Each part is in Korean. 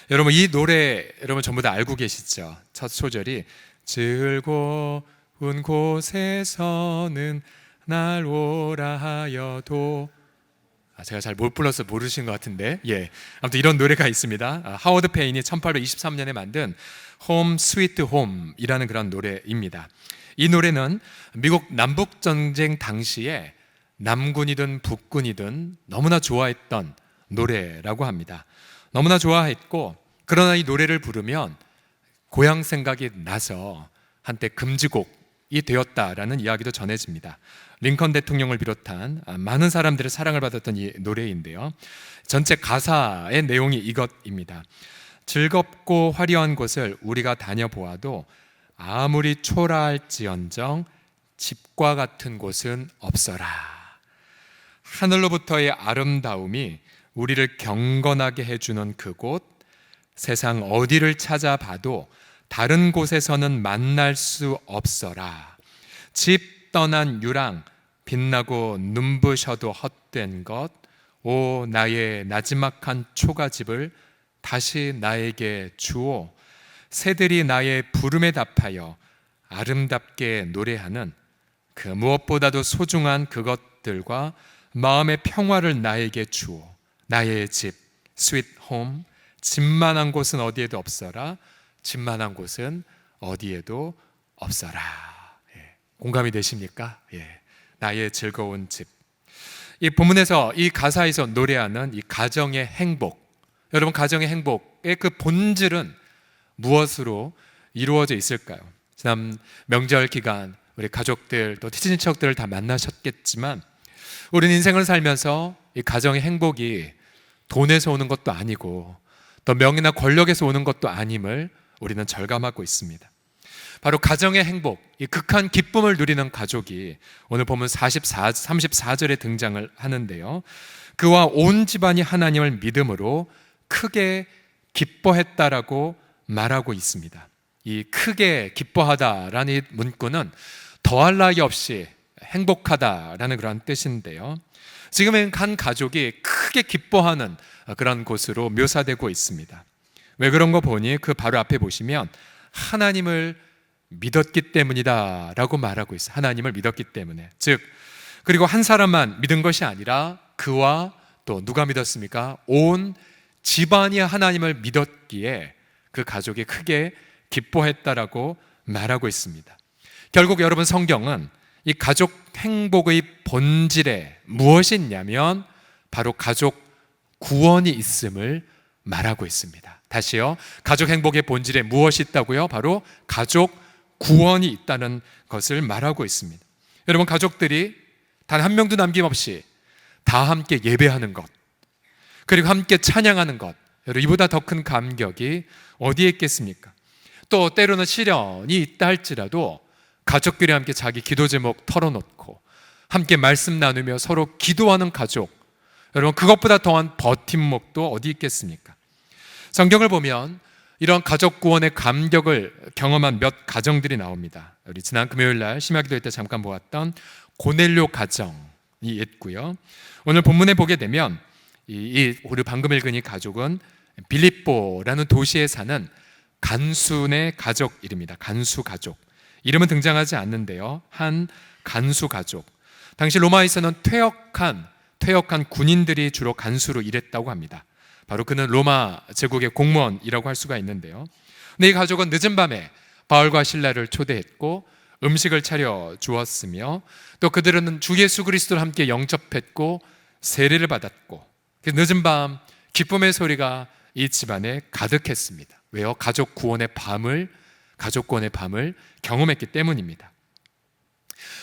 여러분 이 노래 여러분 전부 다 알고 계시죠? 첫 소절이 즐거운 곳에서는 날 오라 하여도, 제가 잘 못 불러서 모르신 것 같은데, 아무튼 이런 노래가 있습니다. 하워드 페인이 1823년에 만든 Home Sweet Home이라는 그런 노래입니다. 이 노래는 미국 남북전쟁 당시에 남군이든 북군이든 너무나 좋아했던 노래라고 합니다. 너무나 좋아했고, 그러나 이 노래를 부르면 고향 생각이 나서 한때 금지곡이 되었다라는 이야기도 전해집니다. 링컨 대통령을 비롯한 많은 사람들의 사랑을 받았던 이 노래인데요, 전체 가사의 내용이 이것입니다. 즐겁고 화려한 곳을 우리가 다녀보아도 아무리 초라할지언정 집과 같은 곳은 없어라. 하늘로부터의 아름다움이 우리를 경건하게 해주는 그곳, 세상 어디를 찾아봐도 다른 곳에서는 만날 수 없어라. 집 떠난 유랑, 빛나고 눈부셔도 헛된 것, 오 나의 나지막한 초가집을 다시 나에게 주오. 새들이 나의 부름에 답하여 아름답게 노래하는 그 무엇보다도 소중한 그것들과 마음의 평화를 나에게 주오. 나의 집, 스윗 홈, 집만한 곳은 어디에도 없어라. 집만한 곳은 어디에도 없어라. 공감이 되십니까? 나의 즐거운 집. 이 본문에서, 이 가사에서 노래하는 이 가정의 행복, 여러분 가정의 행복의 그 본질은 무엇으로 이루어져 있을까요? 지난 명절 기간 우리 가족들 또 친인척들을 다 만나셨겠지만, 우리는 인생을 살면서 이 가정의 행복이 돈에서 오는 것도 아니고 또 명예나 권력에서 오는 것도 아님을 우리는 절감하고 있습니다. 바로 가정의 행복, 이 극한 기쁨을 누리는 가족이 오늘 보면 34절에 등장을 하는데요, 그와 온 집안이 하나님을 믿음으로 크게 기뻐했다라고 말하고 있습니다. 이 크게 기뻐하다라는 이 문구는 더할 나위 없이 행복하다라는 그런 뜻인데요, 지금은 한 가족이 크게 기뻐하는 그런 곳으로 묘사되고 있습니다. 왜 그런 거 보니 그 바로 앞에 보시면 하나님을 믿었기 때문이다 라고 말하고 있어요. 하나님을 믿었기 때문에. 즉, 그리고 한 사람만 믿은 것이 아니라 그와 또 누가 믿었습니까? 온 집안이 하나님을 믿었기에 그 가족이 크게 기뻐했다라고 말하고 있습니다. 결국 여러분, 성경은 이 가족 행복의 본질에 무엇이 있냐면 바로 가족 구원이 있음을 말하고 있습니다. 다시요, 가족 행복의 본질에 무엇이 있다고요? 바로 가족 구원이 있다는 것을 말하고 있습니다. 여러분, 가족들이 단 한 명도 남김없이 다 함께 예배하는 것, 그리고 함께 찬양하는 것, 여러분 이보다 더 큰 감격이 어디에 있겠습니까? 또 때로는 시련이 있다 할지라도 가족끼리 함께 자기 기도 제목 털어놓고 함께 말씀 나누며 서로 기도하는 가족, 여러분 그것보다 더한 버팀목도 어디 있겠습니까? 성경을 보면 이런 가족 구원의 감격을 경험한 몇 가정들이 나옵니다. 우리 지난 금요일 날 심야기도회 때 잠깐 보았던 고넬료 가정이 있고요, 오늘 본문에 보게 되면 우리 방금 읽은 이 가족은 빌립보라는 도시에 사는 간순의 가족 이름입니다. 간수 가족. 이름은 등장하지 않는데요, 한 간수 가족. 당시 로마에서는 퇴역한 군인들이 주로 간수로 일했다고 합니다. 바로 그는 로마 제국의 공무원이라고 할 수가 있는데요, 근데 이 가족은 늦은 밤에 바울과 실라를 초대했고 음식을 차려 주었으며, 또 그들은 주 예수 그리스도를 함께 영접했고 세례를 받았고, 늦은 밤 기쁨의 소리가 이 집안에 가득했습니다. 왜요? 가족 구원의 밤을 경험했기 때문입니다.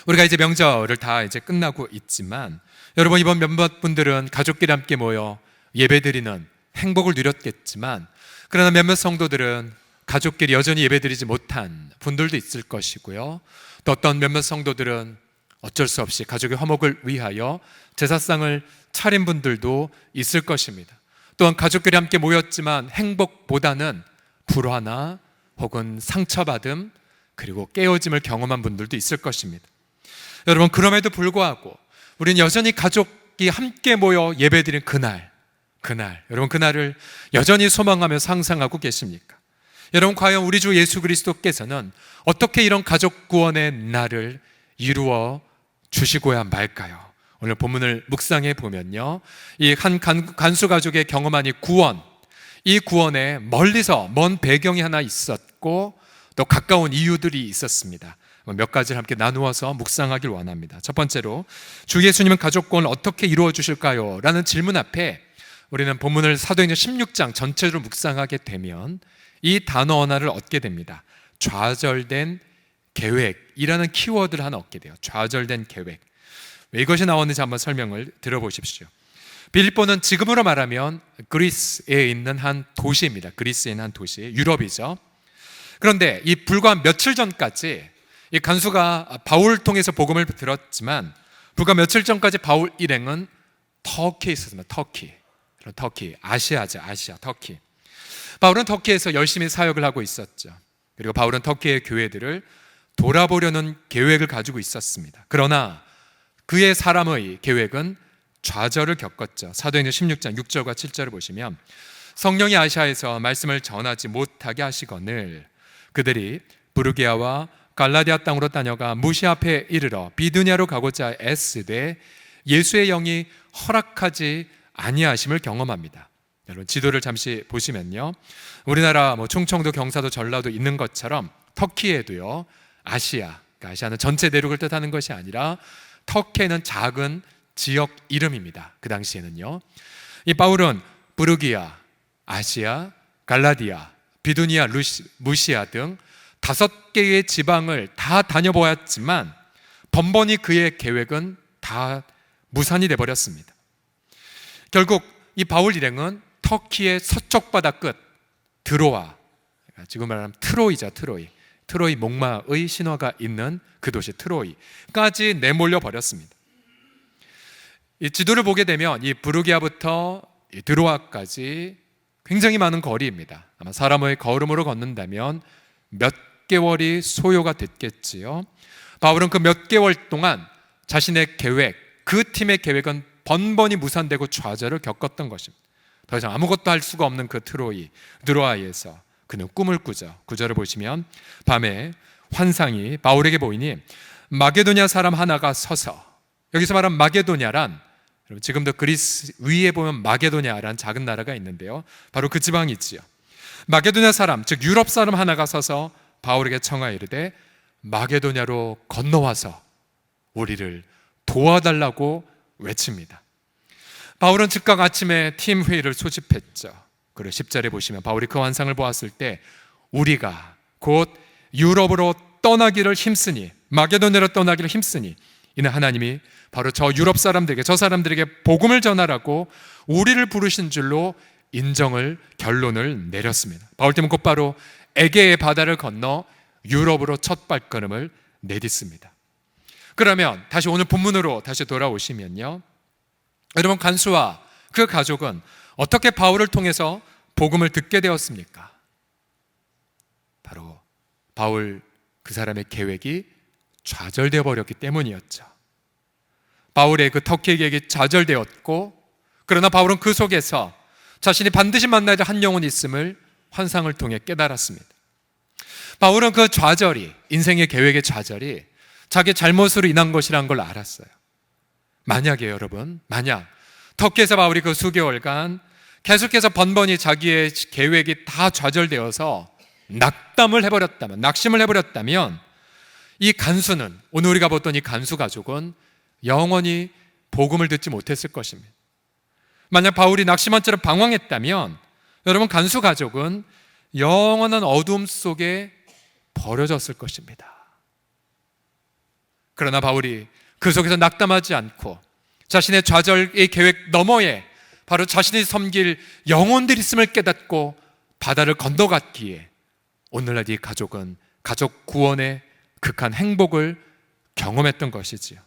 우리가 이제 명절을 다 이제 끝나고 있지만, 여러분 이번 몇몇 분들은 가족끼리 함께 모여 예배드리는 행복을 누렸겠지만, 그러나 몇몇 성도들은 가족끼리 여전히 예배드리지 못한 분들도 있을 것이고요, 또 어떤 몇몇 성도들은 어쩔 수 없이 가족의 화목을 위하여 제사상을 차린 분들도 있을 것입니다. 또한 가족끼리 함께 모였지만 행복보다는 불화나 혹은 상처받음, 그리고 깨어짐을 경험한 분들도 있을 것입니다. 여러분, 그럼에도 불구하고 우리는 여전히 가족이 함께 모여 예배드린 그날, 그날, 여러분 그날을 여전히 소망하며 상상하고 계십니까? 여러분 과연 우리 주 예수 그리스도께서는 어떻게 이런 가족 구원의 날을 이루어 주시고야 말까요? 오늘 본문을 묵상해 보면요, 이 한 간수 가족의 경험한 이 구원, 이 구원에 멀리서 먼 배경이 하나 있었고 또 가까운 이유들이 있었습니다. 몇 가지를 함께 나누어서 묵상하길 원합니다. 첫 번째로, 주 예수님은 가족 구원을 어떻게 이루어 주실까요? 라는 질문 앞에 우리는 본문을 사도행전 16장 전체로 묵상하게 되면 이 단어 하나를 얻게 됩니다. 좌절된 계획이라는 키워드를 하나 얻게 돼요. 좌절된 계획. 왜 이것이 나왔는지 한번 설명을 들어보십시오. 빌립보는 지금으로 말하면 그리스에 있는 한 도시입니다. 그리스에 있는 한 도시, 유럽이죠. 그런데 이 불과 며칠 전까지 이 간수가 바울을 통해서 복음을 들었지만 불과 며칠 전까지 바울 일행은 터키에 있었습니다. 터키, 아시아죠. 아시아, 터키. 바울은 터키에서 열심히 사역을 하고 있었죠. 그리고 바울은 터키의 교회들을 돌아보려는 계획을 가지고 있었습니다. 그러나 그의 사람의 계획은 좌절을 겪었죠. 사도행전 16장 6절과 7절을 보시면 성령이 아시아에서 말씀을 전하지 못하게 하시거늘 그들이 부르기아와 갈라디아 땅으로 다녀가 무시 앞에 이르러 비두냐로 가고자 애쓰되 예수의 영이 허락하지 아니하심을 경험합니다. 여러분 지도를 잠시 보시면요, 우리나라 충청도, 경사도, 전라도 있는 것처럼 터키에도요, 아시아, 그러니까 아시아는 전체 대륙을 뜻하는 것이 아니라 터키에는 작은 지역 이름입니다. 그 당시에는요, 이 바울은 부르기아, 아시아, 갈라디아, 비두니아, 무시아 등 5개의 지방을 다 다녀보았지만 번번이 그의 계획은 다 무산이 되어버렸습니다. 결국 이 바울 일행은 터키의 서쪽 바다 끝 드로아, 지금 말하면 트로이죠. 트로이 목마의 신화가 있는 그 도시 트로이까지 내몰려 버렸습니다. 이 지도를 보게 되면 이 부르기아부터 이 드로아까지 굉장히 많은 거리입니다. 아마 사람의 걸음으로 걷는다면 몇 개월이 소요가 됐겠지요. 바울은 그 몇 개월 동안 자신의 계획, 그 팀의 계획은 번번이 무산되고 좌절을 겪었던 것입니다. 더 이상 아무것도 할 수가 없는 그 드로아에서 그는 꿈을 꾸죠. 구절을 보시면 밤에 환상이 바울에게 보이니 마게도냐 사람 하나가 서서, 여기서 말한 마게도냐란 지금도 그리스 위에 보면 마게도냐란 작은 나라가 있는데요, 바로 그 지방이 있지요. 마게도냐 사람, 즉 유럽 사람 하나가 서서 바울에게 청하여 이르되 마게도냐로 건너와서 우리를 도와달라고 외칩니다. 바울은 즉각 아침에 팀 회의를 소집했죠. 그리고 10절에 보시면 바울이 그 환상을 보았을 때 우리가 곧 유럽으로 떠나기를 힘쓰니, 마게도냐로 떠나기를 힘쓰니 이는 하나님이 바로 저 유럽 사람들에게, 저 사람들에게 복음을 전하라고 우리를 부르신 줄로 결론을 내렸습니다. 바울 때문에 곧바로 에게의 바다를 건너 유럽으로 첫 발걸음을 내딛습니다. 그러면 다시 오늘 본문으로 다시 돌아오시면요, 여러분 간수와 그 가족은 어떻게 바울을 통해서 복음을 듣게 되었습니까? 바로 바울 그 사람의 계획이 좌절되어 버렸기 때문이었죠. 바울의 그 터키 계획이 좌절되었고, 그러나 바울은 그 속에서 자신이 반드시 만나야 될 한 영혼이 있음을 환상을 통해 깨달았습니다. 바울은 그 좌절이, 인생의 계획의 좌절이 자기 잘못으로 인한 것이라는 걸 알았어요. 만약에 여러분, 만약 터키에서 바울이 그 수개월간 계속해서 번번이 자기의 계획이 다 좌절되어서 낙심을 해버렸다면 이 간수는, 오늘 우리가 봤던 이 간수 가족은 영원히 복음을 듣지 못했을 것입니다. 만약 바울이 낙심한 채로 방황했다면 여러분 간수 가족은 영원한 어둠 속에 버려졌을 것입니다. 그러나 바울이 그 속에서 낙담하지 않고 자신의 좌절의 계획 너머에 바로 자신이 섬길 영혼들이 있음을 깨닫고 바다를 건너갔기에 오늘날 이 가족은 가족 구원의 극한 행복을 경험했던 것이지요.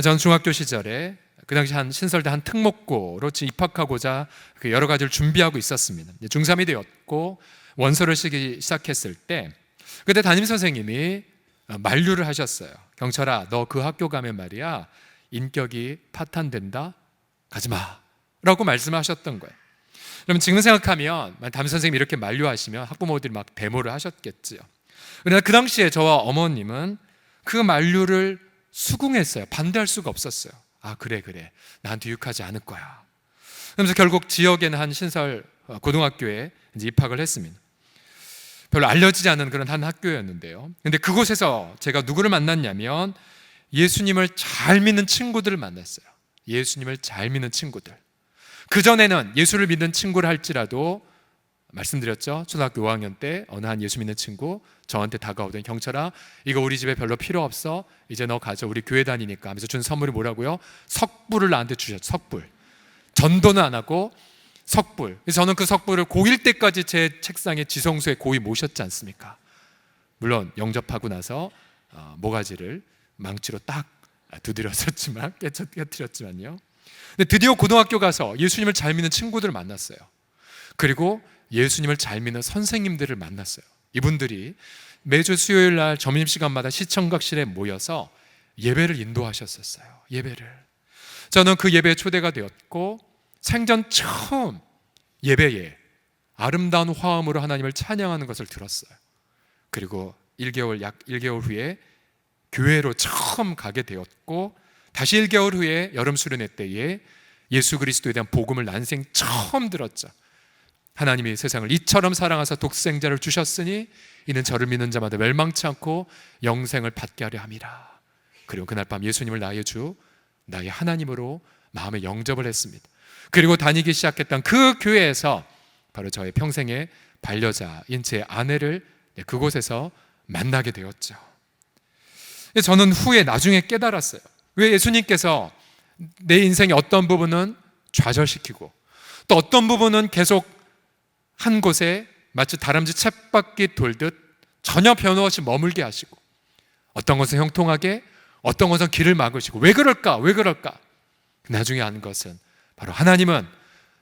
저는 중학교 시절에 그 당시 한 신설대 한 특목고로 입학하고자 여러 가지를 준비하고 있었습니다. 중3이 되었고 원서를 쓰기 시작했을 때 그때 담임선생님이 만류를 하셨어요. 경철아, 너 그 학교 가면 말이야 인격이 파탄된다, 가지마 라고 말씀하셨던 거예요. 그러면 지금 생각하면 담임 선생님이 이렇게 만류하시면 학부모들이 막 데모를 하셨겠지요. 그러나 그 당시에 저와 어머님은 그 만류를 수긍했어요. 반대할 수가 없었어요. 아, 그래 나한테 유익하지 않을 거야. 그러면서 결국 지역에는 한 신설 고등학교에 이제 입학을 했습니다. 별로 알려지지 않은 그런 한 학교였는데요. 근데 그곳에서 제가 누구를 만났냐면 예수님을 잘 믿는 친구들을 만났어요. 예수님을 잘 믿는 친구들. 그전에는 예수를 믿는 친구를 할지라도 말씀드렸죠. 초등학교 5학년 때 어느 한 예수 믿는 친구 저한테 다가오더니 경철아, 이거 우리 집에 별로 필요 없어. 이제 너 가져. 우리 교회 다니니까 하면서 준 선물이 뭐라고요? 석불을 나한테 주셨죠. 석불. 전도는 안 하고 석불. 그래서 저는 그 석불을 고1 때까지 제 책상에 지성소에 고이 모셨지 않습니까? 물론 영접하고 나서 모가지를 망치로 딱 두드렸었지만 깨뜨렸지만요. 근데 드디어 고등학교 가서 예수님을 잘 믿는 친구들을 만났어요. 그리고 예수님을 잘 믿는 선생님들을 만났어요. 이분들이 매주 수요일 날 점심시간마다 시청각실에 모여서 예배를 인도하셨었어요. 예배를. 저는 그 예배에 초대가 되었고 생전 처음 예배에 아름다운 화음으로 하나님을 찬양하는 것을 들었어요. 그리고 약 1개월 후에 교회로 처음 가게 되었고 다시 1개월 후에 여름 수련회 때에 예수 그리스도에 대한 복음을 난생 처음 들었죠. 하나님이 세상을 이처럼 사랑하사 독생자를 주셨으니 이는 저를 믿는 자마다 멸망치 않고 영생을 받게 하려 함이라. 그리고 그날 밤 예수님을 나의 주, 나의 하나님으로 마음에 영접을 했습니다. 그리고 다니기 시작했던 그 교회에서 바로 저의 평생의 반려자인 제 아내를 그곳에서 만나게 되었죠. 저는 후에 나중에 깨달았어요. 왜 예수님께서 내 인생의 어떤 부분은 좌절시키고 또 어떤 부분은 계속 한 곳에 마치 다람쥐 쳇바퀴 돌듯 전혀 변화 없이 머물게 하시고 어떤 것은 형통하게 어떤 것은 길을 막으시고 왜 그럴까? 나중에 아는 것은 바로 하나님은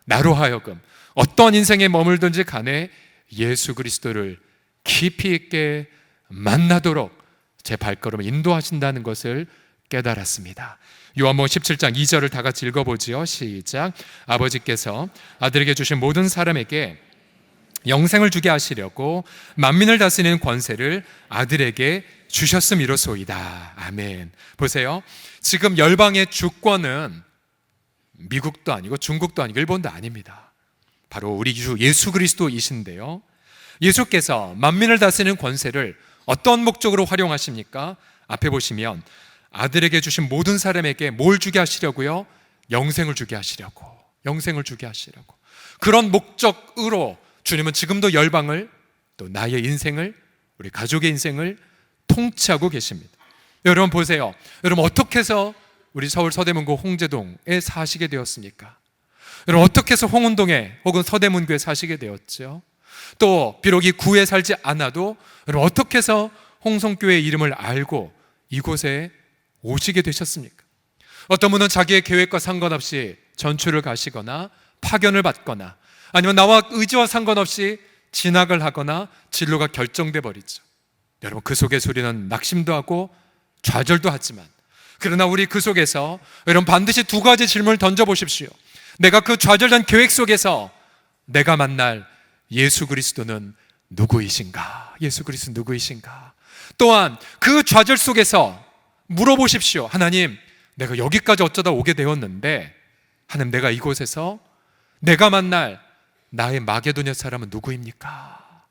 나로 하여금 어떤 인생에 머물든지 간에 예수 그리스도를 깊이 있게 만나도록 제 발걸음을 인도하신다는 것을 깨달았습니다. 요한복음 17장 2절을 다 같이 읽어보지요. 시작. 아버지께서 아들에게 주신 모든 사람에게 영생을 주게 하시려고 만민을 다스리는 권세를 아들에게 주셨음이로소이다. 아멘. 보세요. 지금 열방의 주권은 미국도 아니고 중국도 아니고 일본도 아닙니다. 바로 우리 주 예수 그리스도이신데요. 예수께서 만민을 다스리는 권세를 어떤 목적으로 활용하십니까? 앞에 보시면 아들에게 주신 모든 사람에게 뭘 주게 하시려고요? 영생을 주게 하시려고. 그런 목적으로 주님은 지금도 열방을 또 나의 인생을 우리 가족의 인생을 통치하고 계십니다. 여러분 보세요. 여러분 어떻게 해서 우리 서울 서대문구 홍제동에 사시게 되었습니까? 여러분 어떻게 해서 홍은동에 혹은 서대문구에 사시게 되었죠? 또 비록 이 구에 살지 않아도 여러분 어떻게 해서 홍성교회 이름을 알고 이곳에 오시게 되셨습니까? 어떤 분은 자기의 계획과 상관없이 전출을 가시거나 파견을 받거나 아니면 나와 의지와 상관없이 진학을 하거나 진로가 결정돼 버리죠. 여러분 그 속에서 우리는 낙심도 하고 좌절도 하지만 그러나 우리 그 속에서 여러분 반드시 두 가지 질문을 던져보십시오. 내가 그 좌절된 계획 속에서 내가 만날 예수 그리스도는 누구이신가? 또한 그 좌절 속에서 물어보십시오. 하나님, 내가 여기까지 어쩌다 오게 되었는데 하나님, 내가 이곳에서 내가 만날 나의 마게도냐 사람은 누구입니까?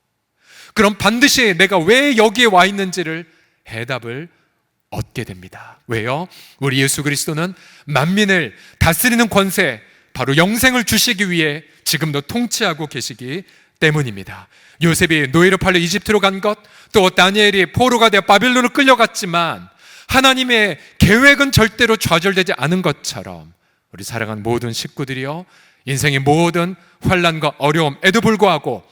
그럼 반드시 내가 왜 여기에 와 있는지를 해답을 얻게 됩니다. 왜요? 우리 예수 그리스도는 만민을 다스리는 권세, 바로 영생을 주시기 위해 지금도 통치하고 계시기 때문입니다. 요셉이 노예로 팔려 이집트로 간 것, 또 다니엘이 포로가 되어 바빌론으로 끌려갔지만 하나님의 계획은 절대로 좌절되지 않은 것처럼 우리 사랑하는 모든 식구들이요, 인생의 모든 환난과 어려움에도 불구하고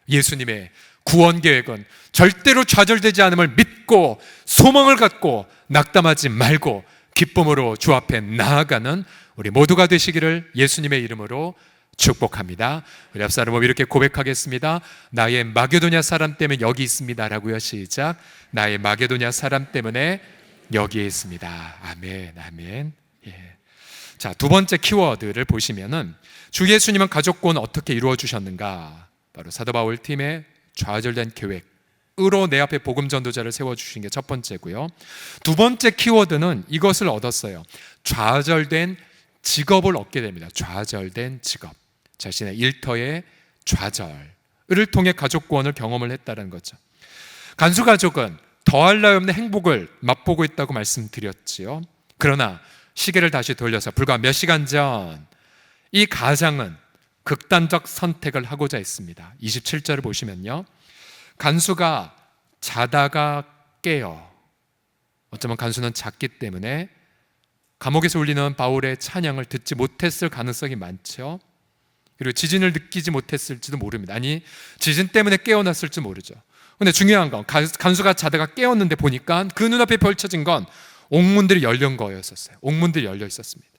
예수님의 구원 계획은 절대로 좌절되지 않음을 믿고 소망을 갖고 낙담하지 말고 기쁨으로 주 앞에 나아가는 우리 모두가 되시기를 예수님의 이름으로 축복합니다. 우리 앞사람 몸 이렇게 고백하겠습니다. 나의 마게도냐 사람 때문에 여기 있습니다 라고요. 시작. 나의 마게도냐 사람 때문에 여기에 있습니다. 아멘, 아멘. 예. 자, 두 번째 키워드를 보시면은 주 예수님은 가족구원을 어떻게 이루어 주셨는가? 바로 사도 바울 팀의 좌절된 계획으로 내 앞에 복음 전도자를 세워 주신 게 첫 번째고요. 두 번째 키워드는 이것을 얻었어요. 좌절된 직업을 얻게 됩니다. 좌절된 직업. 자신의 일터의 좌절을 통해 가족구원을 경험을 했다는 거죠. 간수가족은 더할 나위 없는 행복을 맛보고 있다고 말씀드렸지요. 그러나 시계를 다시 돌려서 불과 몇 시간 전 이 가장은 극단적 선택을 하고자 했습니다. 27절을 보시면요, 간수가 자다가 깨어, 어쩌면 간수는 잤기 때문에 감옥에서 울리는 바울의 찬양을 듣지 못했을 가능성이 많죠. 그리고 지진을 느끼지 못했을지도 모릅니다. 아니, 지진 때문에 깨어났을지 모르죠. 근데 중요한 건 간수가 자다가 깨었는데 보니까 그 눈앞에 펼쳐진 건 옥문들이 열린 거였었어요. 옥문들이 열려 있었습니다.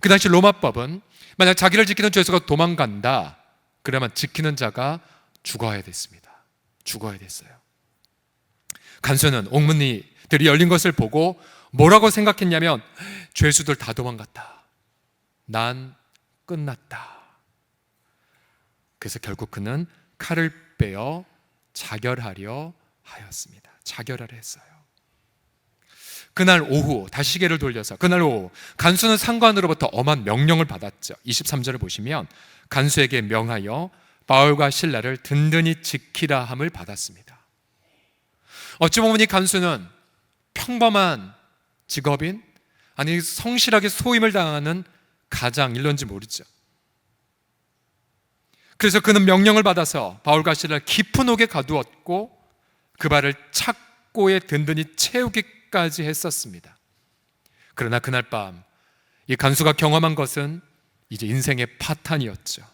그 당시 로마법은 만약 자기를 지키는 죄수가 도망간다, 그러면 지키는 자가 죽어야 됐습니다. 죽어야 됐어요. 간수는 옥문들이 열린 것을 보고 뭐라고 생각했냐면, 죄수들 다 도망갔다, 난 끝났다. 그래서 결국 그는 칼을 빼어 자결하려 하였습니다. 자결하려 했어요. 그날 오후, 다시 시계를 돌려서 그날 오후 간수는 상관으로부터 엄한 명령을 받았죠. 23절을 보시면 간수에게 명하여 바울과 실라를 든든히 지키라 함을 받았습니다. 어찌 보면 이 간수는 평범한 직업인, 아니 성실하게 소임을 당하는 가장일런지 모르죠. 그래서 그는 명령을 받아서 바울과 실라를 깊은 옥에 가두었고 그 발을 착고에 든든히 채우기까지 했었습니다. 그러나 그날 밤 이 간수가 경험한 것은 이제 인생의 파탄이었죠.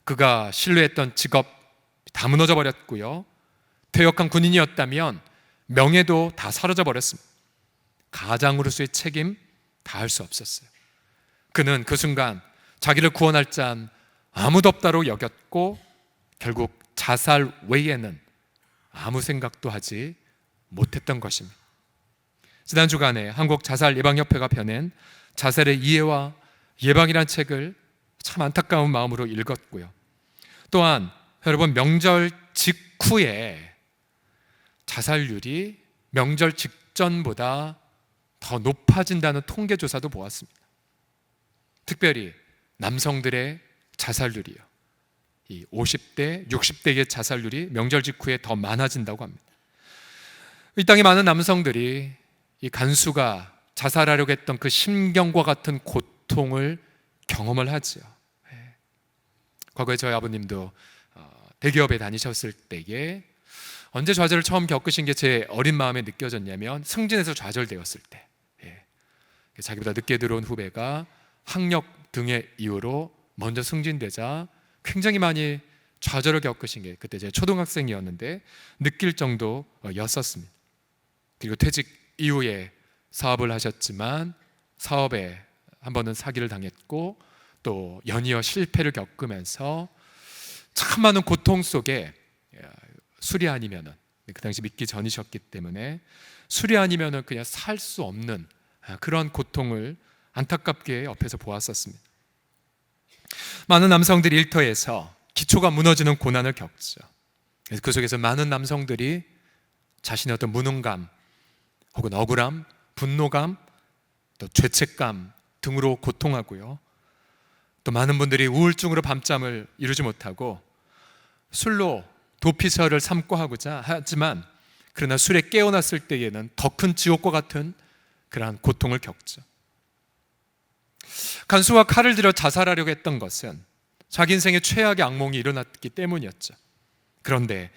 그가 신뢰했던 직업 다 무너져 버렸고요, 퇴역한 군인이었다면 명예도 다 사라져 버렸습니다. 가장으로서의 책임 다 할 수 없었어요. 그는 그 순간 자기를 구원할 자 아무도 없다로 여겼고 결국 자살 외에는 아무 생각도 하지 못했던 것입니다. 지난 주간에 한국 자살예방협회가 펴낸 자살의 이해와 예방이란 책을 참 안타까운 마음으로 읽었고요. 또한 여러분, 명절 직후에 자살률이 명절 직전보다 더 높아진다는 통계조사도 보았습니다. 특별히 남성들의 자살률이요, 이 50대, 60대의 자살률이 명절 직후에 더 많아진다고 합니다. 이 땅에 많은 남성들이 이 간수가 자살하려고 했던 그 심경과 같은 고통을 경험을 하죠. 과거에 저희 아버님도 대기업에 다니셨을 때에 언제 좌절을 처음 겪으신 게 제 어린 마음에 느껴졌냐면, 승진해서 좌절되었을 때, 자기보다 늦게 들어온 후배가 학력 등의 이유로 먼저 승진되자 굉장히 많이 좌절을 겪으신 게 그때 제 초등학생이었는데 느낄 정도였었습니다. 그리고 퇴직 이후에 사업을 하셨지만 사업에 한 번은 사기를 당했고 또 연이어 실패를 겪으면서 참 많은 고통 속에 술이 아니면은, 그 당시 믿기 전이셨기 때문에 술이 아니면은 그냥 살 수 없는 그런 고통을 안타깝게 옆에서 보았었습니다. 많은 남성들이 일터에서 기초가 무너지는 고난을 겪죠. 그래서 그 속에서 많은 남성들이 자신의 어떤 무능감 혹은 억울함, 분노감, 또 죄책감 등으로 고통하고요, 또 많은 분들이 우울증으로 밤잠을 이루지 못하고 술로 도피처를 삼고 하지만 그러나 술에 깨어났을 때에는 더 큰 지옥과 같은 그러한 고통을 겪죠. 간수가 칼을 들여 자살하려고 했던 것은 자기 인생의 최악의 악몽이 일어났기 때문이었죠. 그런데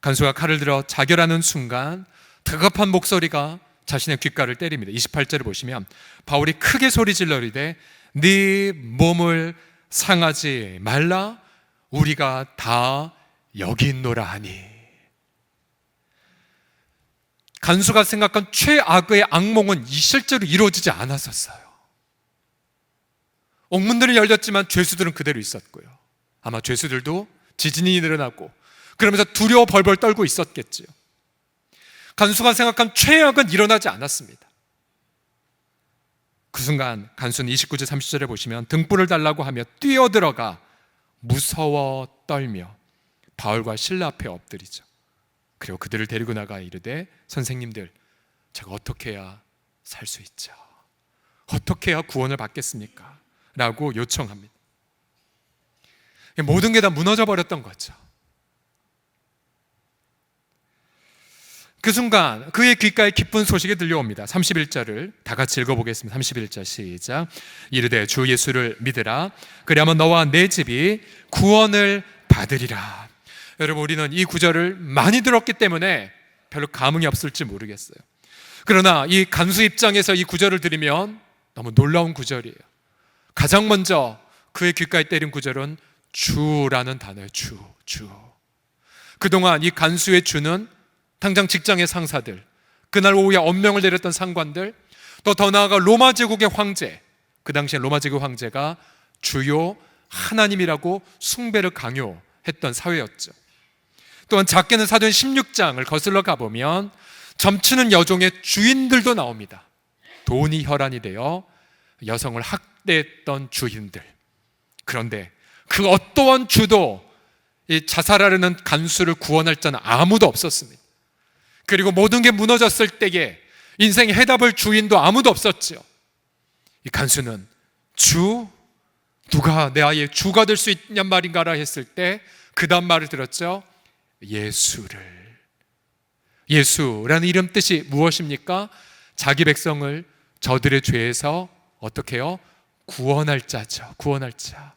간수가 칼을 들어 자결하는 순간 다급한 목소리가 자신의 귓가를 때립니다. 28절을 보시면 바울이 크게 소리질러 이르되 네 몸을 상하지 말라, 우리가 다 여기 있노라 하니. 간수가 생각한 최악의 악몽은 실제로 이루어지지 않았었어요. 옥문들은 열렸지만 죄수들은 그대로 있었고요, 아마 죄수들도 지진이 일어나고 그러면서 두려워 벌벌 떨고 있었겠지요. 간수가 생각한 최악은 일어나지 않았습니다. 그 순간 간수는 29절 30절에 보시면 등불을 달라고 하며 뛰어들어가 무서워 떨며 바울과 실라 앞에 엎드리죠. 그리고 그들을 데리고 나가 이르되 선생님들, 제가 어떻게 해야 살 수 있죠? 어떻게 해야 구원을 받겠습니까? 라고 요청합니다. 모든 게 다 무너져 버렸던 거죠. 그 순간 그의 귓가에 기쁜 소식이 들려옵니다. 31절을 다 같이 읽어보겠습니다. 31절 시작. 이르되 주 예수를 믿으라. 그리하면 너와 내 집이 구원을 받으리라. 여러분, 우리는 이 구절을 많이 들었기 때문에 별로 감흥이 없을지 모르겠어요. 그러나 이 간수 입장에서 이 구절을 들으면 너무 놀라운 구절이에요. 가장 먼저 그의 귓가에 때린 구절은 주라는 단어예요. 주. 그동안 이 간수의 주는 당장 직장의 상사들, 그날 오후에 엄명을 내렸던 상관들, 또 더 나아가 로마 제국의 황제, 그 당시에 로마 제국 황제가 주요 하나님이라고 숭배를 강요했던 사회였죠. 또한 작게는 사도행 16장을 거슬러 가보면 점치는 여종의 주인들도 나옵니다. 돈이 혈안이 되어 여성을 학대했던 주인들. 그런데 그 어떠한 주도 이 자살하려는 간수를 구원할 자는 아무도 없었습니다. 그리고 모든 게 무너졌을 때에 인생의 해답을 주인도 아무도 없었죠. 이 간수는 주? 누가 내 아이의 주가 될 수 있냔 말인가라 했을 때 그 다음 말을 들었죠. 예수라는 이름 뜻이 무엇입니까? 자기 백성을 저들의 죄에서 어떻게 해요? 구원할 자죠. 구원할 자.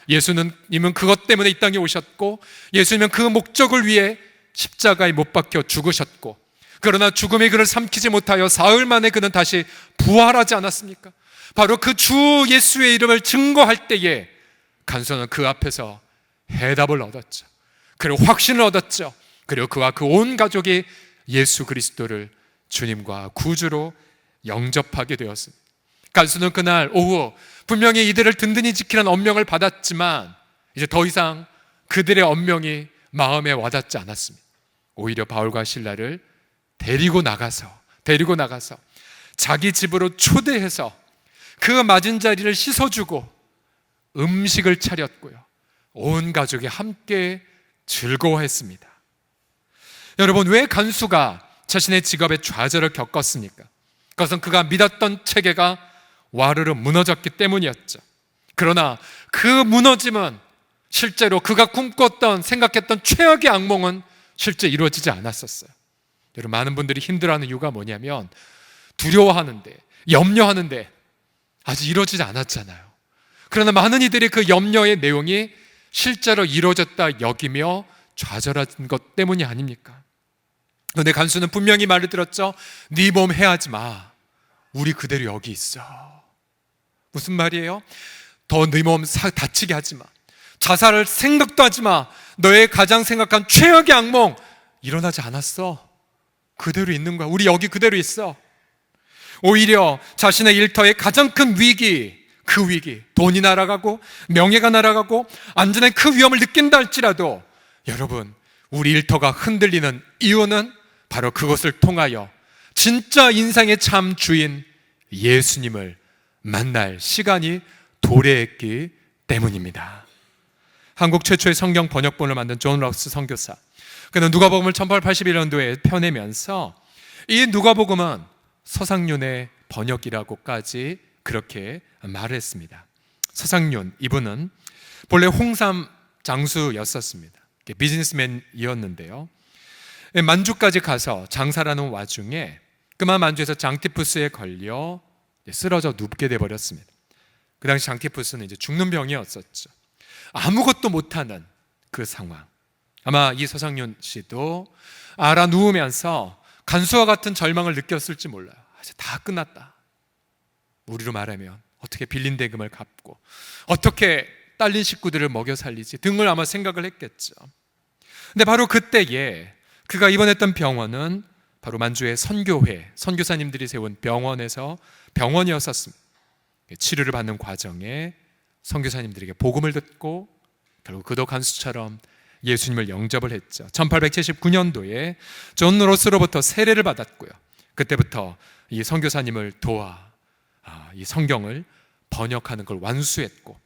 예수님은 그것 때문에 이 땅에 오셨고, 예수님은 그 목적을 위해 십자가에 못 박혀 죽으셨고, 그러나 죽음이 그를 삼키지 못하여 사흘 만에 그는 다시 부활하지 않았습니까? 바로 그 주 예수의 이름을 증거할 때에 간수는 그 앞에서 해답을 얻었죠. 그리고 확신을 얻었죠. 그리고 그와 그 온 가족이 예수 그리스도를 주님과 구주로 영접하게 되었습니다. 간수는 그날 오후 분명히 이들을 든든히 지키라는 엄명을 받았지만 이제 더 이상 그들의 엄명이 마음에 와닿지 않았습니다. 오히려 바울과 실라를 데리고 나가서 자기 집으로 초대해서 그 맞은 자리를 씻어주고 음식을 차렸고요. 온 가족이 함께 즐거워했습니다. 여러분, 왜 간수가 자신의 직업에 좌절을 겪었습니까? 그것은 그가 믿었던 체계가 와르르 무너졌기 때문이었죠. 그러나 그 무너짐은 실제로 그가 꿈꿨던, 생각했던 최악의 악몽은 실제 이루어지지 않았었어요. 여러분, 많은 분들이 힘들어하는 이유가 뭐냐면 두려워하는데, 염려하는데 아직 이루어지지 않았잖아요. 그러나 많은 이들이 그 염려의 내용이 실제로 이루어졌다 여기며 좌절한 것 때문이 아닙니까? 그런데 간수는 분명히 말을 들었죠. 네 몸 해하지 마. 우리 그대로 여기 있어. 무슨 말이에요? 더 네 몸 다치게 하지 마. 자살을 생각도 하지 마. 너의 가장 생각한 최악의 악몽 일어나지 않았어. 그대로 있는 거야. 우리 여기 그대로 있어. 오히려 자신의 일터의 가장 큰 위기, 그 위기, 돈이 날아가고 명예가 날아가고 안전의 그 위험을 느낀다 할지라도 여러분, 우리 일터가 흔들리는 이유는 바로 그것을 통하여 진짜 인생의 참 주인 예수님을 만날 시간이 도래했기 때문입니다. 한국 최초의 성경 번역본을 만든 존 럭스 선교사, 그는 누가복음을 1881년도에 펴내면서 이 누가복음은 서상륜의 번역이라고까지 그렇게 말을 했습니다. 서상륜, 이분은 본래 홍삼 장수였었습니다. 비즈니스맨이었는데요, 만주까지 가서 장사라는 와중에 그만 만주에서 장티푸스에 걸려 쓰러져 눕게 돼버렸습니다. 그 당시 장티푸스는 이제 죽는 병이었었죠. 아무것도 못하는 그 상황. 아마 이 서상륜 씨도 알아 누우면서 간수와 같은 절망을 느꼈을지 몰라요. 이제 다 끝났다. 우리로 말하면 어떻게 빌린 대금을 갚고 어떻게 딸린 식구들을 먹여 살리지 등을 아마 생각을 했겠죠. 근데 바로 그때에 그가 입원했던 병원은 바로 만주의 선교회, 선교사님들이 세운 병원이었었습니다. 치료를 받는 과정에 선교사님들에게 복음을 듣고 결국 그도 간수처럼 예수님을 영접을 했죠. 1879년도에 존 로스로부터 세례를 받았고요. 그때부터 이 선교사님을 도와 이 성경을 번역하는 걸 완수했고,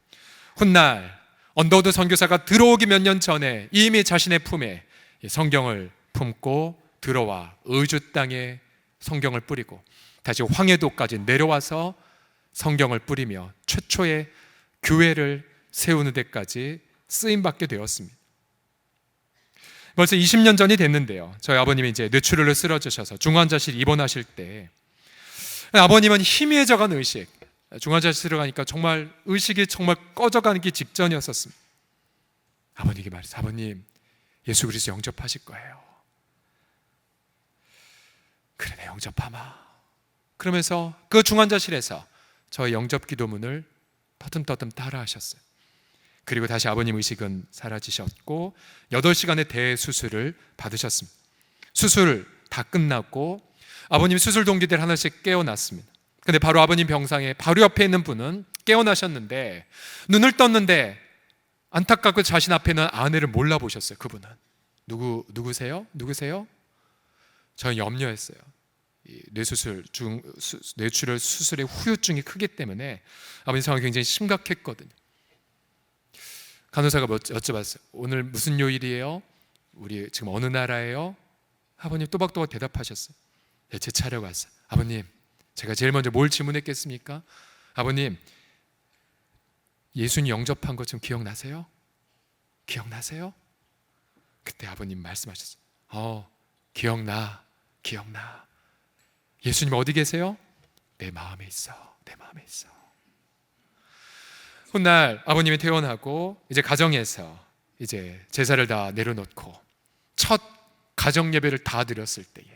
훗날 언더우드 선교사가 들어오기 몇 년 전에 이미 자신의 품에 성경을 품고 들어와 의주 땅에 성경을 뿌리고 다시 황해도까지 내려와서 성경을 뿌리며 최초의 교회를 세우는 데까지 쓰임받게 되었습니다. 벌써 20년 전이 됐는데요, 저희 아버님이 이제 뇌출혈로 쓰러지셔서 중환자실 입원하실 때 아버님은 희미해져간 의식, 중환자실 들어가니까 정말 의식이 정말 꺼져가기 직전이었었습니다. 아버님에게 말했어요. 아버님, 예수 그리스도 영접하실 거예요. 그래, 내 영접하마. 그러면서 그 중환자실에서 저의 영접 기도문을 터듬터듬 따라 하셨어요. 그리고 다시 아버님 의식은 사라지셨고 8시간의 대수술을 받으셨습니다. 수술 다 끝났고 아버님 수술 동기들 하나씩 깨어났습니다. 근데 바로 아버님 병상에 바로 옆에 있는 분은 깨어나셨는데 눈을 떴는데 안타깝게 자신 앞에 있는 아내를 몰라보셨어요. 그분은 누구세요? 저는 염려했어요. 뇌출혈 수술의 후유증이 크기 때문에 아버님 상황이 굉장히 심각했거든요. 간호사가 여쭤봤어요. 오늘 무슨 요일이에요? 우리 지금 어느 나라예요? 아버님 또박또박 대답하셨어요. 네, 제 차례가 왔어요. 아버님, 제가 제일 먼저 뭘 질문했겠습니까? 아버님, 예수님 영접한 것 좀 기억나세요? 기억나세요? 그때 아버님 말씀하셨어요. 기억나. 예수님 어디 계세요? 내 마음에 있어. 훗날 아버님이 퇴원하고 이제 가정에서 이제 제사를 다 내려놓고 첫 가정 예배를 다 드렸을 때에,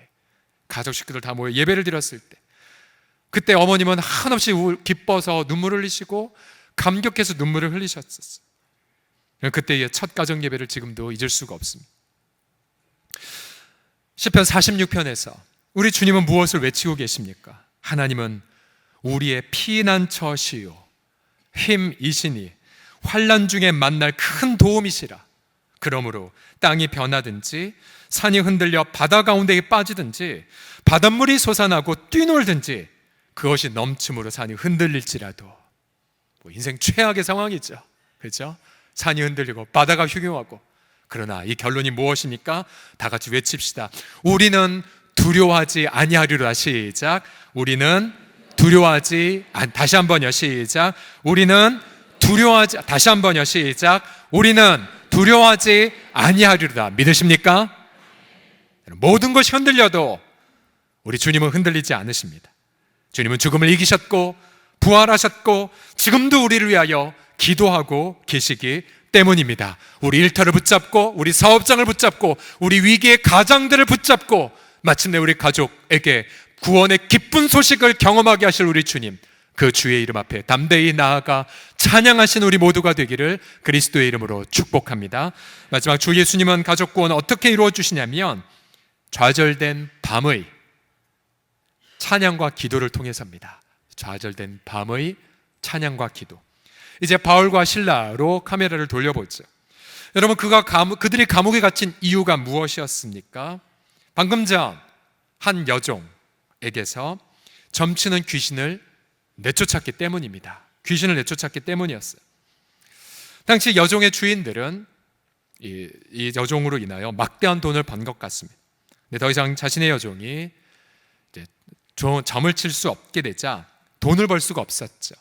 가족 식구들 다 모여 예배를 드렸을 때, 그때 어머님은 한없이 기뻐서 눈물을 흘리시고 감격해서 눈물을 흘리셨었어요. 그때의 첫 가정 예배를 지금도 잊을 수가 없습니다. 시편 46편에서 우리 주님은 무엇을 외치고 계십니까? 하나님은 우리의 피난처시요 힘이시니 환난 중에 만날 큰 도움이시라. 그러므로 땅이 변하든지 산이 흔들려 바다 가운데에 빠지든지 바닷물이 솟아나고 뛰놀든지 그것이 넘침으로 산이 흔들릴지라도. 인생 최악의 상황이죠. 그렇죠? 산이 흔들리고 바다가 흉흉하고. 그러나 이 결론이 무엇입니까? 다 같이 외칩시다. 우리는 두려워하지 아니하리로다. 시작. 우리는 두려워하지 다시 한번요. 시작. 우리는 두려워하지 다시 한번요. 시작. 우리는 두려워하지 아니하리로다. 믿으십니까? 모든 것이 흔들려도 우리 주님은 흔들리지 않으십니다. 주님은 죽음을 이기셨고 부활하셨고 지금도 우리를 위하여 기도하고 계시기 때문입니다. 우리 일터를 붙잡고 우리 사업장을 붙잡고 우리 위기의 가장들을 붙잡고 마침내 우리 가족에게 구원의 기쁜 소식을 경험하게 하실 우리 주님, 그 주의 이름 앞에 담대히 나아가 찬양하신 우리 모두가 되기를 그리스도의 이름으로 축복합니다. 마지막 주 예수님은 가족 구원 어떻게 이루어 주시냐면 좌절된 밤의 찬양과 기도를 통해서입니다. 좌절된 밤의 찬양과 기도. 이제 바울과 실라로 카메라를 돌려보죠. 여러분, 그들이 감옥에 갇힌 이유가 무엇이었습니까? 방금 전 한 여종에게서 점치는 귀신을 내쫓았기 때문입니다. 귀신을 내쫓았기 때문이었어요. 당시 여종의 주인들은 이 여종으로 인하여 막대한 돈을 번 것 같습니다. 근데 더 이상 자신의 여종이 이제 점을 칠 수 없게 되자 돈을 벌 수가 없었죠.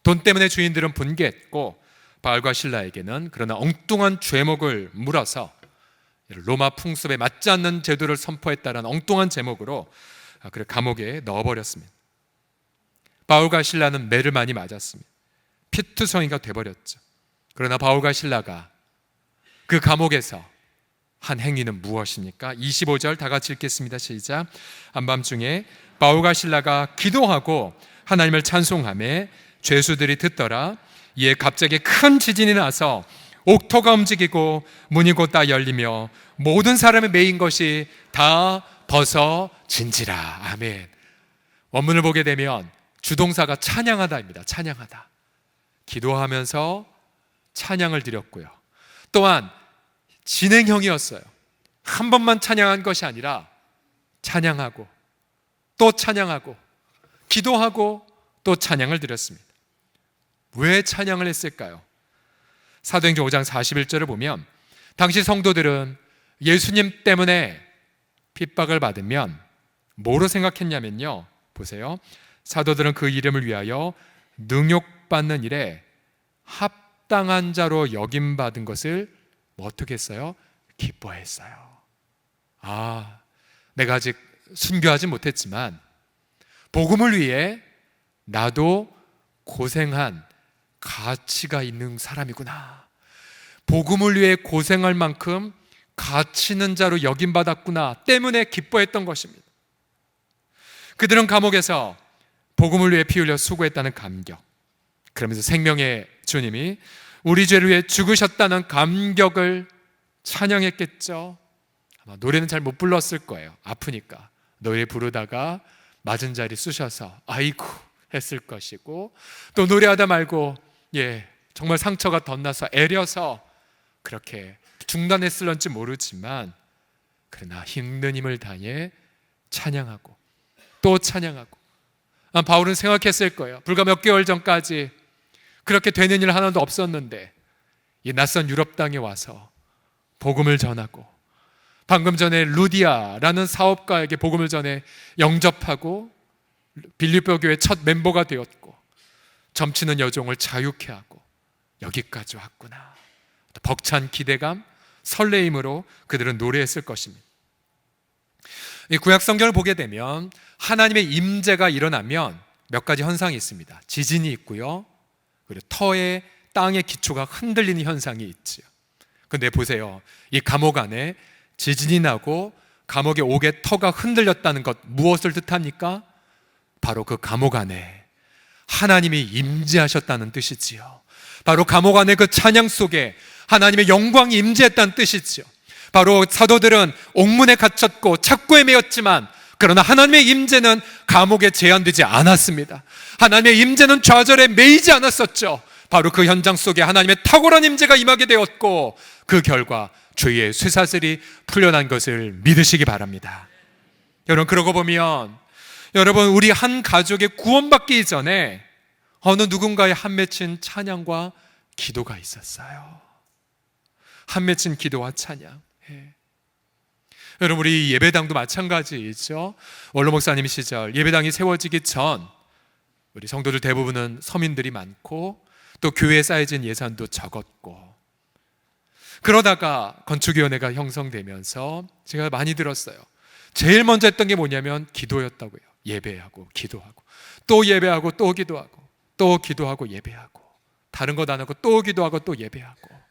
돈 때문에 주인들은 분개했고 바울과 실라에게는 그러나 엉뚱한 죄목을 물어서 로마 풍습에 맞지 않는 제도를 선포했다는 엉뚱한 제목으로 감옥에 넣어버렸습니다. 바울과 실라는 매를 많이 맞았습니다. 피투성이가 돼버렸죠. 그러나 바울과 실라가 그 감옥에서 한 행위는 무엇입니까? 25절 다 같이 읽겠습니다. 시작. 한밤중에 바울과 실라가 기도하고 하나님을 찬송하며 죄수들이 듣더라. 이에 갑자기 큰 지진이 나서 옥토가 움직이고 문이 곧다 열리며 모든 사람이 메인 것이 다 벗어진지라. 아멘. 원문을 보게 되면 주동사가 찬양하다입니다. 찬양하다. 기도하면서 찬양을 드렸고요. 또한 진행형이었어요. 한 번만 찬양한 것이 아니라 찬양하고 또 찬양하고 기도하고 또 찬양을 드렸습니다. 왜 찬양을 했을까요? 사도행전 5장 41절을 보면 당시 성도들은 예수님 때문에 핍박을 받으면 뭐로 생각했냐면요, 보세요. 사도들은 그 이름을 위하여 능욕받는 일에 합당한 자로 여김받은 것을 어떻게 했어요? 기뻐했어요. 내가 아직 순교하지 못했지만 복음을 위해 나도 고생한 가치가 있는 사람이구나, 복음을 위해 고생할 만큼 가치 있는 자로 여김받았구나 때문에 기뻐했던 것입니다. 그들은 감옥에서 복음을 위해 피 흘려 수고했다는 감격, 그러면서 생명의 주님이 우리 죄를 위해 죽으셨다는 감격을 찬양했겠죠. 아마 노래는 잘 못 불렀을 거예요. 아프니까 노래 부르다가 맞은 자리 쑤셔서 아이고 했을 것이고, 또 노래하다 말고 정말 상처가 덧나서 애려서 그렇게 중단했을런지 모르지만, 그러나 힘든 힘을 다해 찬양하고 또 찬양하고, 바울은 생각했을 거예요. 불과 몇 개월 전까지 그렇게 되는 일 하나도 없었는데 이 낯선 유럽 땅에 와서 복음을 전하고, 방금 전에 루디아라는 사업가에게 복음을 전해 영접하고 빌립보 교회 첫 멤버가 되었고, 점치는 여종을 자유케 하고 여기까지 왔구나. 벅찬 기대감, 설레임으로 그들은 노래했을 것입니다. 이 구약 성경을 보게 되면 하나님의 임재가 일어나면 몇 가지 현상이 있습니다. 지진이 있고요, 그리고 터에 땅의 기초가 흔들리는 현상이 있죠. 근데 보세요, 이 감옥 안에 지진이 나고 감옥의 옥의 터가 흔들렸다는 것, 무엇을 뜻합니까? 바로 그 감옥 안에 하나님이 임재하셨다는 뜻이지요. 바로 감옥 안에 그 찬양 속에 하나님의 영광이 임재했다는 뜻이지요. 바로 사도들은 옥문에 갇혔고 착고에 매였지만, 그러나 하나님의 임재는 감옥에 제한되지 않았습니다. 하나님의 임재는 좌절에 매이지 않았었죠. 바로 그 현장 속에 하나님의 탁월한 임재가 임하게 되었고, 그 결과 죄의 쇠사슬이 풀려난 것을 믿으시기 바랍니다. 여러분, 그러고 보면 우리 한 가족의 구원받기 이전에 어느 누군가의 한 맺힌 찬양과 기도가 있었어요. 한 맺힌 기도와 찬양. 여러분, 우리 예배당도 마찬가지죠. 원로 목사님 시절 예배당이 세워지기 전 우리 성도들 대부분은 서민들이 많고, 또 교회에 쌓여진 예산도 적었고, 그러다가 건축위원회가 형성되면서 제가 많이 들었어요. 제일 먼저 했던 게 뭐냐면 기도였다고요. 예배하고 기도하고 또 예배하고 또 기도하고 또 기도하고 예배하고, 다른 것 안 하고 또 기도하고 또 예배하고.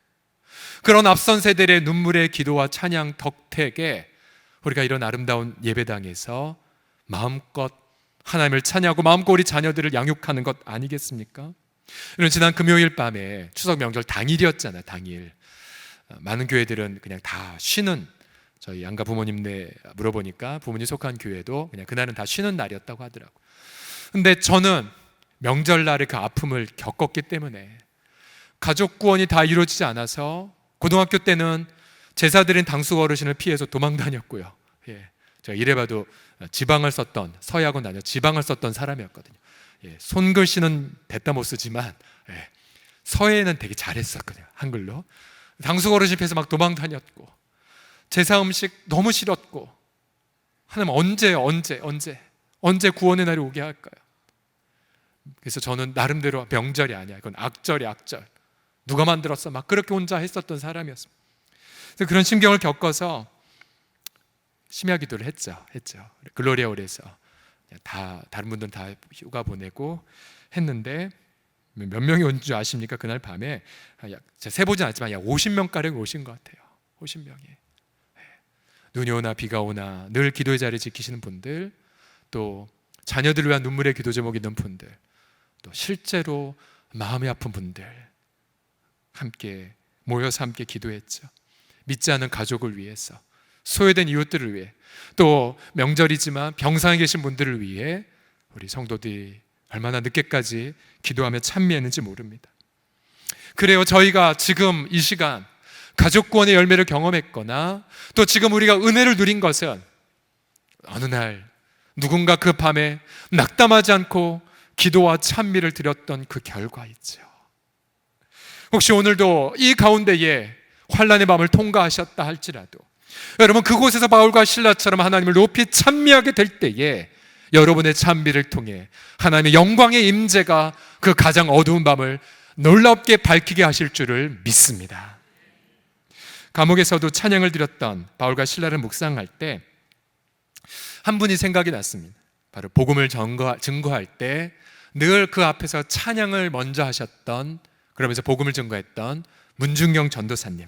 그런 앞선 세대의 눈물의 기도와 찬양 덕택에 우리가 이런 아름다운 예배당에서 마음껏 하나님을 찬양하고 마음껏 우리 자녀들을 양육하는 것 아니겠습니까? 이런 지난 금요일 밤에 추석 명절 당일이었잖아요. 당일 많은 교회들은 그냥 다 쉬는, 저희 양가 부모님네 물어보니까 부모님 속한 교회도 그냥 그날은 다 쉬는 날이었다고 하더라고요. 근데 저는 명절날에 그 아픔을 겪었기 때문에 가족 구원이 다 이루어지지 않아서 고등학교 때는 제사드린 당숙 어르신을 피해서 도망 다녔고요. 제가 이래봐도 지방을 썼던, 서예학원 다녀 지방을 썼던 사람이었거든요. 손글씨는 됐다 못 쓰지만 서예는 되게 잘했었거든요. 한글로. 당숙 어르신 피해서 막 도망 다녔고, 제사 음식 너무 싫었고, 하나님 언제 구원의 날이 오게 할까요? 그래서 저는 나름대로 명절이 아니야, 이건 악절이 악절, 누가 만들었어, 막 그렇게 혼자 했었던 사람이었습니다. 그래서 그런 심경을 겪어서 심야 기도를 했죠. 글로리아홀에서 다 다른 분들은 다 휴가 보내고 했는데, 몇 명이 온 줄 아십니까? 그날 밤에 제가 세보진 않았지만 약 50명가량 오신 것 같아요. 50명이. 눈이 오나 비가 오나 늘 기도의 자리 지키시는 분들, 또 자녀들을 위한 눈물의 기도 제목 있는 분들, 또 실제로 마음이 아픈 분들 함께 모여서 함께 기도했죠. 믿지 않는 가족을 위해서, 소외된 이웃들을 위해, 또 명절이지만 병상에 계신 분들을 위해 우리 성도들이 얼마나 늦게까지 기도하며 찬미했는지 모릅니다. 그래요, 저희가 지금 이 시간 가족 구원의 열매를 경험했거나, 또 지금 우리가 은혜를 누린 것은 어느 날 누군가 그 밤에 낙담하지 않고 기도와 찬미를 드렸던 그 결과이죠. 혹시 오늘도 이 가운데에 환난의 밤을 통과하셨다 할지라도 여러분, 그곳에서 바울과 실라처럼 하나님을 높이 찬미하게 될 때에 여러분의 찬미를 통해 하나님의 영광의 임재가 그 가장 어두운 밤을 놀랍게 밝히게 하실 줄을 믿습니다. 감옥에서도 찬양을 드렸던 바울과 실라를 묵상할 때 한 분이 생각이 났습니다. 바로 복음을 증거할 때 늘 그 앞에서 찬양을 먼저 하셨던, 그러면서 복음을 증거했던 문중경 전도사님.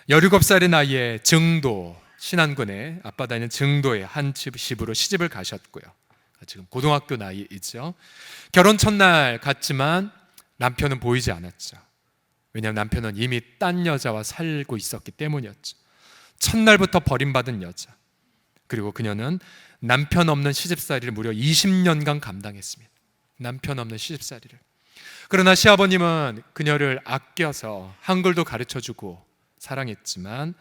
17살의 나이에 증도, 신안군의 앞바다에 있는 증도의 한 집으로 시집을 가셨고요. 지금 고등학교 나이이죠. 결혼 첫날 갔지만 남편은 보이지 않았죠. 왜냐하면 남편은 이미 딴 여자와 살고 있었기 때문이었죠. 첫날부터 버림받은 여자. 그리고 그녀는 남편 없는 시집살이를 무려 20년간 감당했습니다. 남편 없는 시집살이를. 그러나 시아버님은 그녀를 아껴서 한글도 가르쳐주고 사랑했지만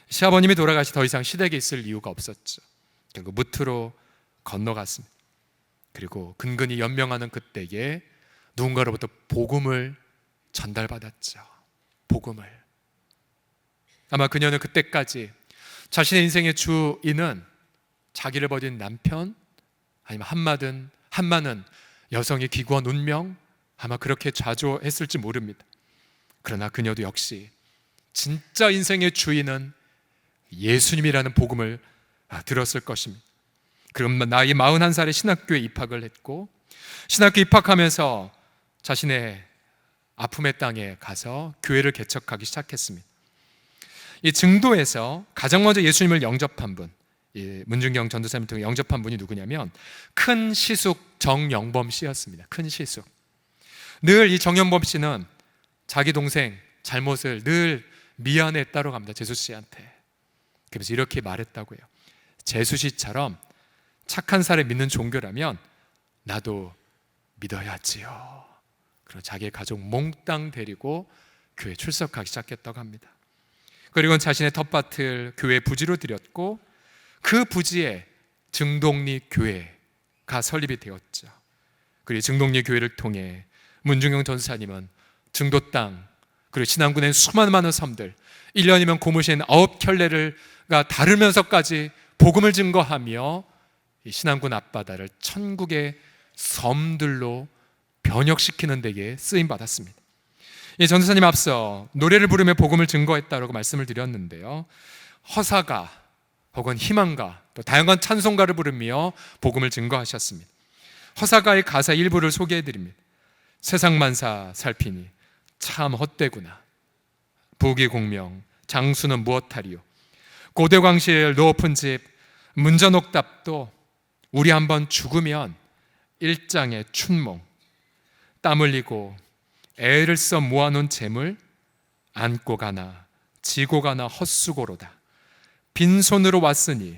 시아버님이 돌아가시 더 이상 시댁에 있을 이유가 없었죠. 결국 무트로 건너갔습니다. 그리고 근근히 연명하는 그때에 누군가로부터 복음을 전달받았죠. 복음을. 아마 그녀는 그때까지 자신의 인생의 주인은 자기를 버린 남편, 아니면 한마는 여성의 기구한 운명, 아마 그렇게 좌조했을지 모릅니다. 그러나 그녀도 역시 진짜 인생의 주인은 예수님이라는 복음을 들었을 것입니다. 그럼 나이 41살에 신학교에 입학을 했고, 신학교 입학하면서 자신의 아픔의 땅에 가서 교회를 개척하기 시작했습니다. 이 증도에서 가장 먼저 예수님을 영접한 분, 이 문중경 전도사님을 통해 영접한 분이 누구냐면 큰 시숙 정영범 씨였습니다. 큰 시숙. 늘 이 정영범 씨는 자기 동생 잘못을 늘 미안했다고 합니다. 재수 씨한테. 그래서 이렇게 말했다고요. 재수 씨처럼 착한 사람 믿는 종교라면 나도 믿어야지요. 그리고 자기의 가족 몽땅 데리고 교회 출석하기 시작했다고 합니다. 그리고 자신의 텃밭을 교회 부지로 드렸고, 그 부지에 증동리 교회가 설립이 되었죠. 그리고 증동리 교회를 통해 문중경 전사님은 증도 땅, 그리고 신안군의 수많은 섬들, 1년이면 고무신 9켤레가 다르면서까지 복음을 증거하며 이 신안군 앞바다를 천국의 섬들로 변혁시키는 데에 쓰임 받았습니다. 이 전도사님 앞서 노래를 부르며 복음을 증거했다고 말씀을 드렸는데요, 허사가 혹은 희망가, 또 다양한 찬송가를 부르며 복음을 증거하셨습니다. 허사가의 가사 일부를 소개해드립니다. 세상 만사 살피니 참 헛되구나. 부귀공명 장수는 무엇하리요. 고대광실 높은 집 문전옥답도 우리 한번 죽으면 일장의 춘몽. 땀 흘리고 애를 써 모아놓은 재물 안고 가나 지고 가나 헛수고로다. 빈손으로 왔으니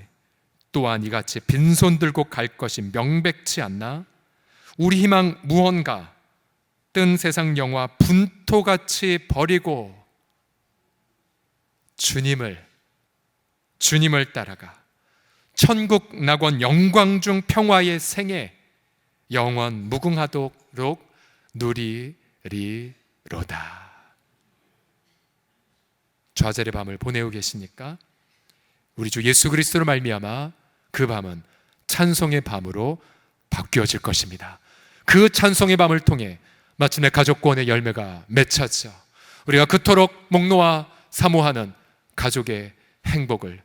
또한 이같이 빈손 들고 갈 것이 명백치 않나. 우리 희망 무언가 뜬 세상 영화 분토같이 버리고 주님을 따라가 천국 낙원 영광 중 평화의 생애 영원 무궁하도록 누리리로다. 좌절의 밤을 보내고 계십니까? 우리 주 예수 그리스도로 말미암아 그 밤은 찬송의 밤으로 바뀌어질 것입니다. 그 찬송의 밤을 통해 마침내 가족구원의 열매가 맺혀져 우리가 그토록 목놓아 사모하는 가족의 행복을,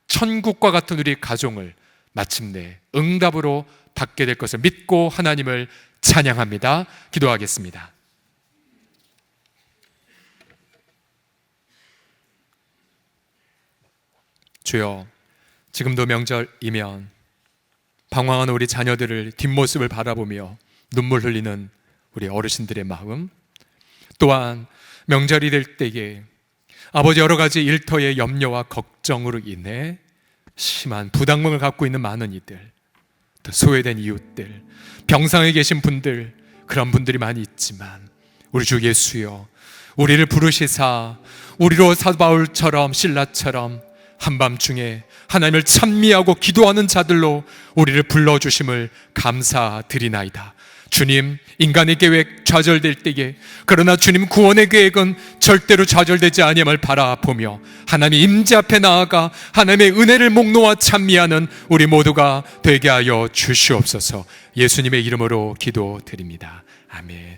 천국과 같은 우리 가족을 마침내 응답으로 받게 될 것을 믿고 하나님을 찬양합니다. 기도하겠습니다. 주여, 지금도 명절이면 방황하는 우리 자녀들을 뒷모습을 바라보며 눈물 흘리는 우리 어르신들의 마음, 또한 명절이 될 때에 아버지 여러 가지 일터의 염려와 걱정으로 인해 심한 부담감을 갖고 있는 많은 이들, 또 소외된 이웃들, 병상에 계신 분들, 그런 분들이 많이 있지만 우리 주 예수여, 우리를 부르시사 우리로 사도 바울처럼 실라처럼 한밤중에 하나님을 찬미하고 기도하는 자들로 우리를 불러주심을 감사드리나이다. 주님, 인간의 계획 좌절될 때에 그러나 주님 구원의 계획은 절대로 좌절되지 아니함을 바라보며 하나님 임재 앞에 나아가 하나님의 은혜를 목놓아 찬미하는 우리 모두가 되게 하여 주시옵소서. 예수님의 이름으로 기도드립니다. 아멘.